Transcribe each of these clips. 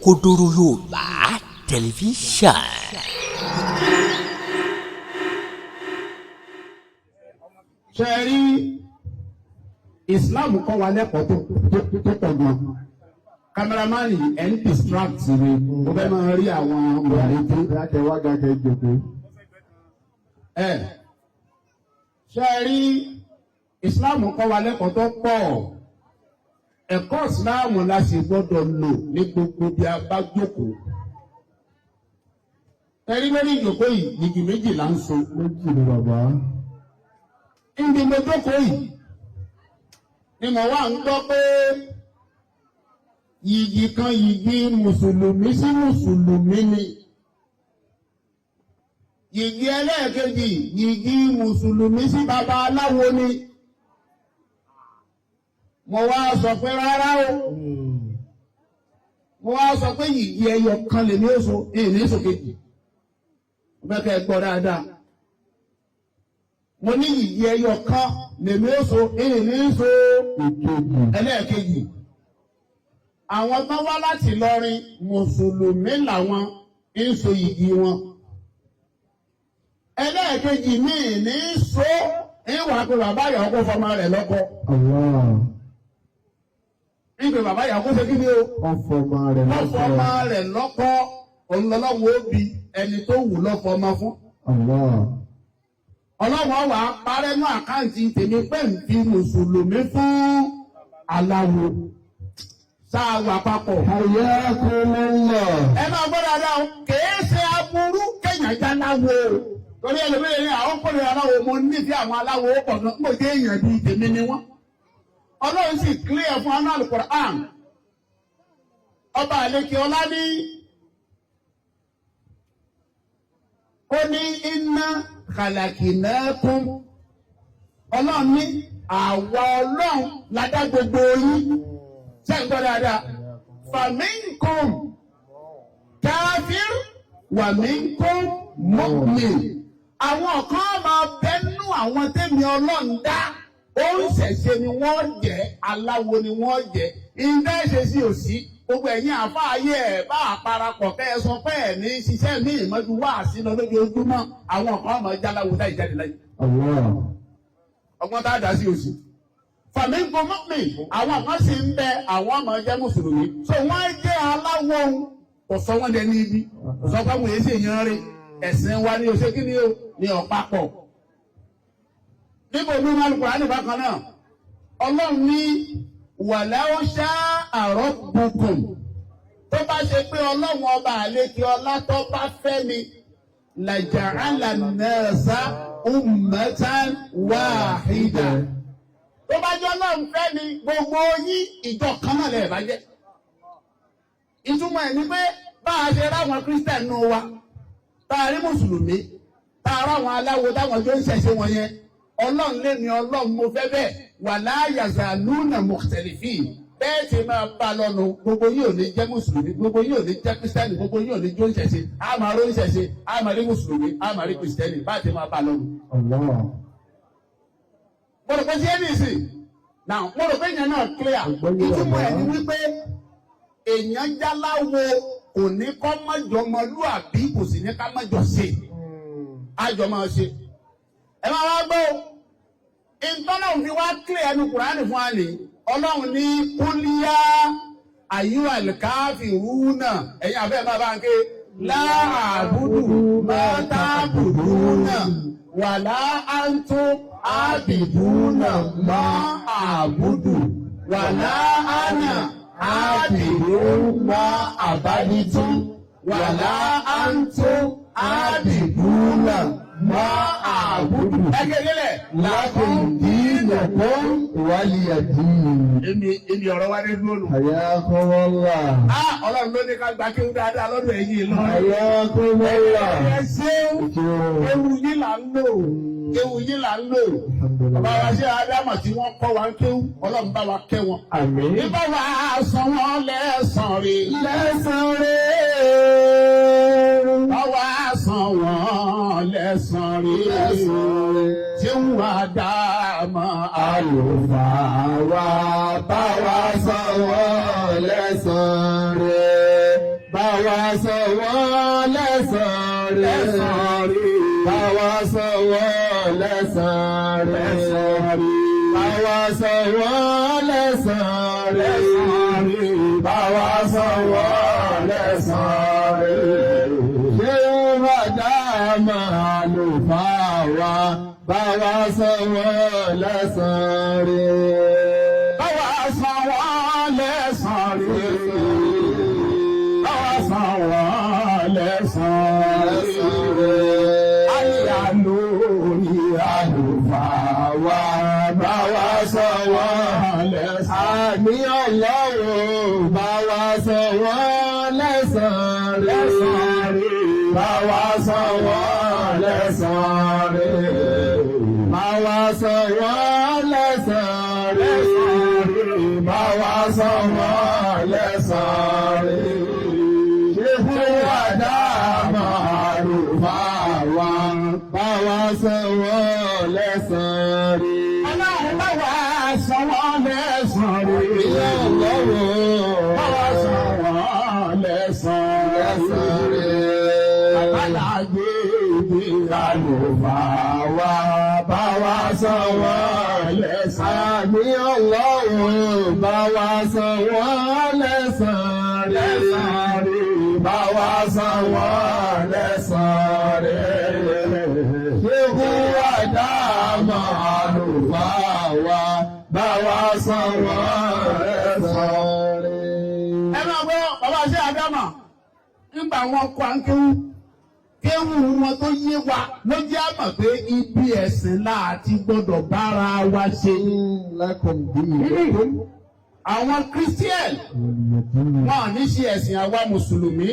Òkodoro Yorùbá tẹlifíṣàn. Ṣé ẹ rí Islam kọ́ wa lẹ́kọ̀ọ́ tó pọ̀ gan. Kámẹ́rámánì ẹ̀ ń distract mi. Mo fẹ́ máa rí àwọn mọ̀lẹ́bí láti wá gàgẹ́ ìjòkó. Ṣé ẹ rí Islam kọ́ wa lẹ́kọ̀ọ́ tó pọ̀. Ẹ̀kọ́ Islam la sì gbọ́dọ̀ lò ní gbogbo bí a bá jókòó. Ẹ̀rí lórí ìjòkó yìí, yìgì méjì là ń so. Méjì ni bàbá. Ibi mo jókòó yìí ni mo wá ń gbọ́ pé yìgì kan yìgì mùsùlùmí sí mùsùlùmí ni. Yìgì ẹlẹ́ẹ̀kejì yìgì mùsùlùmí sí babaláwo ni. Mo wá sọ pé rárá o. Mo wá sọ pé yìgì ẹyọ kan lè ní oṣù èyí oṣù kejì. Bẹ́ẹ̀ kẹ́ ẹ gbọ́ dáadáa. Mo ní yìgì ẹyọ kan lè ní oṣù èyí oṣù ẹlẹ́ẹ̀kejì. Àwọn tó wá láti Ìlọrin mùsùlùmí làwọn ń so yìgì wọn. Ẹlẹ́ẹ̀kejì míì ní so ìwà pé bàbá ìyàwó kó fọmọ rẹ̀ lọ́kọ. Ìgbè bàbá ìyàwó kó ṣe kí ni o? Ọfọmọ rẹ̀ lọ́kọ òǹlọ́lọ́wọ́ òbí ẹni tó wù lọ́fọmọ fún. Ọlọ́wọ́ wà á parẹ́ ní àkáǹtì tèmi pé ń fi mùsùlùmí fún aláwo. Sáà wà papọ̀. Àyà kò lè lọ. Ẹ máa gbọ́ dáadáa o, kèé ṣe aburú kéèyàn já láwo. Torí ẹlòmíràn ní àwọn kọ́ni aláwo mo nífẹ̀ẹ́ àwọn aláwo pọ̀ náà mo dé èèyàn bíi tèmi ni wọ́n. Ọlọ́run sì clear fún aná Al-Qur'an. Ọba àlekè ọlá ní ó ní inna khalaqnakum. Ọlọ́run ní àwa Ọlọ́run la dá gbogbo yín. Ṣé ń gbọ́ dáadáa? Faminkum kafir wa minkum mu'min. Àwọn kan máa bẹ́nu àwọn tẹ́mi Ọlọ́run dá. Oríṣẹ̀ṣe ni wọ́n jẹ́, aláwo ni wọ́n jẹ́. Ìdá ìṣe sí òsì. Gbogbo ẹ̀yin àfáàyè ẹ̀ bá àparapọ̀ kẹ́ ẹ sọ pé ẹ̀ ní ṣiṣẹ́ ní ìmọ̀jú wá sínú lójoojúmọ́. Àwọn kan máa jáláwo dá ìjáde láyé. Ọgbọ́n tá a dá sí òsì. Faminkum mu'min, àwọn kan sì ń bẹ àwọn ọmọ jẹ́ mùsùlùmí. So wọ́n jẹ́ aláwo kò sọ wọ́n dẹ ní ibi. Kò sọ pé wọ́n yé ṣe yan rí. Ẹ̀sìn wa ni òṣè kí ni o ní ọ̀pápọ̀. Níbo ní Al-Qur'ani bákan náà, Ọlọ́run ní walau sha'a rabbukum. Tó bá ṣe pé Ọlọ́run ọba àlekè ọlá tó bá fẹ́ mi, laja'ala an-nasa ummatan wahida. Tó bá jẹ́ Ọlọ́run fẹ́ mi, gbogbo yín ìjọ kan náà lè bá jẹ́. Ìtumọ̀ ẹ̀ ni pé bá a ṣe ráwọn Kírísítẹ̀nì nù wa, tá a rí Mùsùlùmí, tá a ráwọn aláwo táwọn tó ń ṣẹ̀ṣẹ̀ wọn yẹn. Ọlọ́run lé ní Ọlọ́run mo fẹ́ bẹ́ẹ̀ wala yazaluna mukhtalifin. Bẹ́ẹ̀ ti máa bá lọ́nu gbogbo yìí ò ní jẹ́ Mùsùlùmí, gbogbo yìí ò ní jẹ́ Kírísítẹ́nì, gbogbo yìí ò ní jó ń ṣẹ̀ṣẹ̀. A máa rí ṣẹ̀ṣẹ̀, a máa rí Mùsùlùmí, a máa rí Kírísítẹ́nì, bá ti máa bá lọ́nu. Mo rò pé ṣé ní ìsìn? Now, mo rò pé ìyẹn náà clear. Ìtumọ̀ ẹ̀ ni wípé èèyàn jáláwo kò ní kọ́ mọ́jọ mọ́lúàbí kò sì ní ká mọ́jọ ṣe. Àjọ máa ṣe. Ẹ máa wá gbọ́ ìtọ́nà òfin wá kílẹ̀ ẹnu Kùránì fún àlè. Ọlọ́run ní kúlíyá ayyuhal kafiruna. Ẹ̀yin àfẹ́ máa bá ń ké la a'budu ma ta'buduna wala antum abiduna ma a'budu wala ana abidun ma abaditum wala antum abiduna ma àbúdù. Ẹgẹ́gẹ́lẹ̀. Lákòó dínà fún ìwálìyà dínà. Èmi ọ̀rọ̀ wá dé dúró nù. Àyà kọ́wọ́lá. Ọlọ́run ló ní ká gba kí ó dáadáa lọ́dọ̀ ẹ̀yìn lọ. Àyà kọ́wọ́lá. Ẹ ṣé ewu yín là ń lò. Ewu yín là ń lò. Bàbá wa ṣe Ádámà tí wọ́n kọ́ wa ń kéwú. Ọlọ́run bá wa kẹ́ wọn. Àmín. Nígbà wa san wọn lẹ́san rè. Lẹ́san rè. Báwa san wọn lẹ́san rè. Tí wọ́n dá mọ́ àlùfáà wa. Báwa san wọn lẹ́san rè. báwa san wọ́n lẹ́san rí. Báwa san wọ́n lẹ́san rí. Báwa san wọ́n lẹ́san rí. Báwa san wọ́n lẹ́san rí. Ṣé wọ́n dá màálù fáwa? Báwa san wọ́n lẹ́san rí. Báwa san wọ́n lẹ́san rí. Báwa san wọ́n lẹ́san rí. Àyà lórí àlùfáà wa. Báwa san wọ́n lẹ́san rí. Àmì Ọlọ́run báwa san wọ́n lẹ́san rí. Báwa san wọ́n lẹ́san rí. Báwa san wọ́n lẹ́san rí. Báwa san wọ́n lẹ́san rí. Ṣé fún àdámà àlùfáà wa? Báwa san wọ́n lẹ́san rí. Ọlọ́run báwa san wọ́n lẹ́san rí. Ọlọ́run báwa san wọ́n lẹ́san rí. Àgbàlagbé àlùfáà wa. Báwa san wọ́n lẹ́san rí. Ọlọ́run báwa san wọ́n lẹ́san rí. Báwa san wọ́n lẹ́san rí. Ṣéhù Ádámù àlùfáà wa. Báwa san wọ́n lẹ́san rí. Ẹ máa gbọ́ bàbá ṣe Ádámù nígbà wọn kọ́ àńkéwú. Kéwù wọn tó yé wa ló jẹ́ àmọ̀ pé ibi ẹ̀sìn láti gbọ́dọ̀ bára wa ṣe. Àwọn Christian wọn ní ṣe ẹ̀sìn àwa Mùsùlùmí.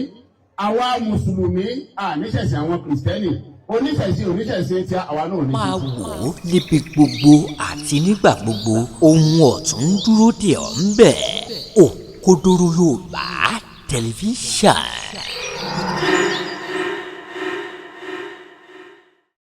Àwa Mùsùlùmí àníṣẹ̀sìn àwọn Kìrìsìtẹ́nì. Oníṣẹ̀sìn tí àwa náà ní. máa wò ó níbi gbogbo àti nígbà gbogbo ohun ọ̀tún ń dúró dè ọ́ ń bẹ̀. Òkodoro Yorùbá tẹlifíṣàn.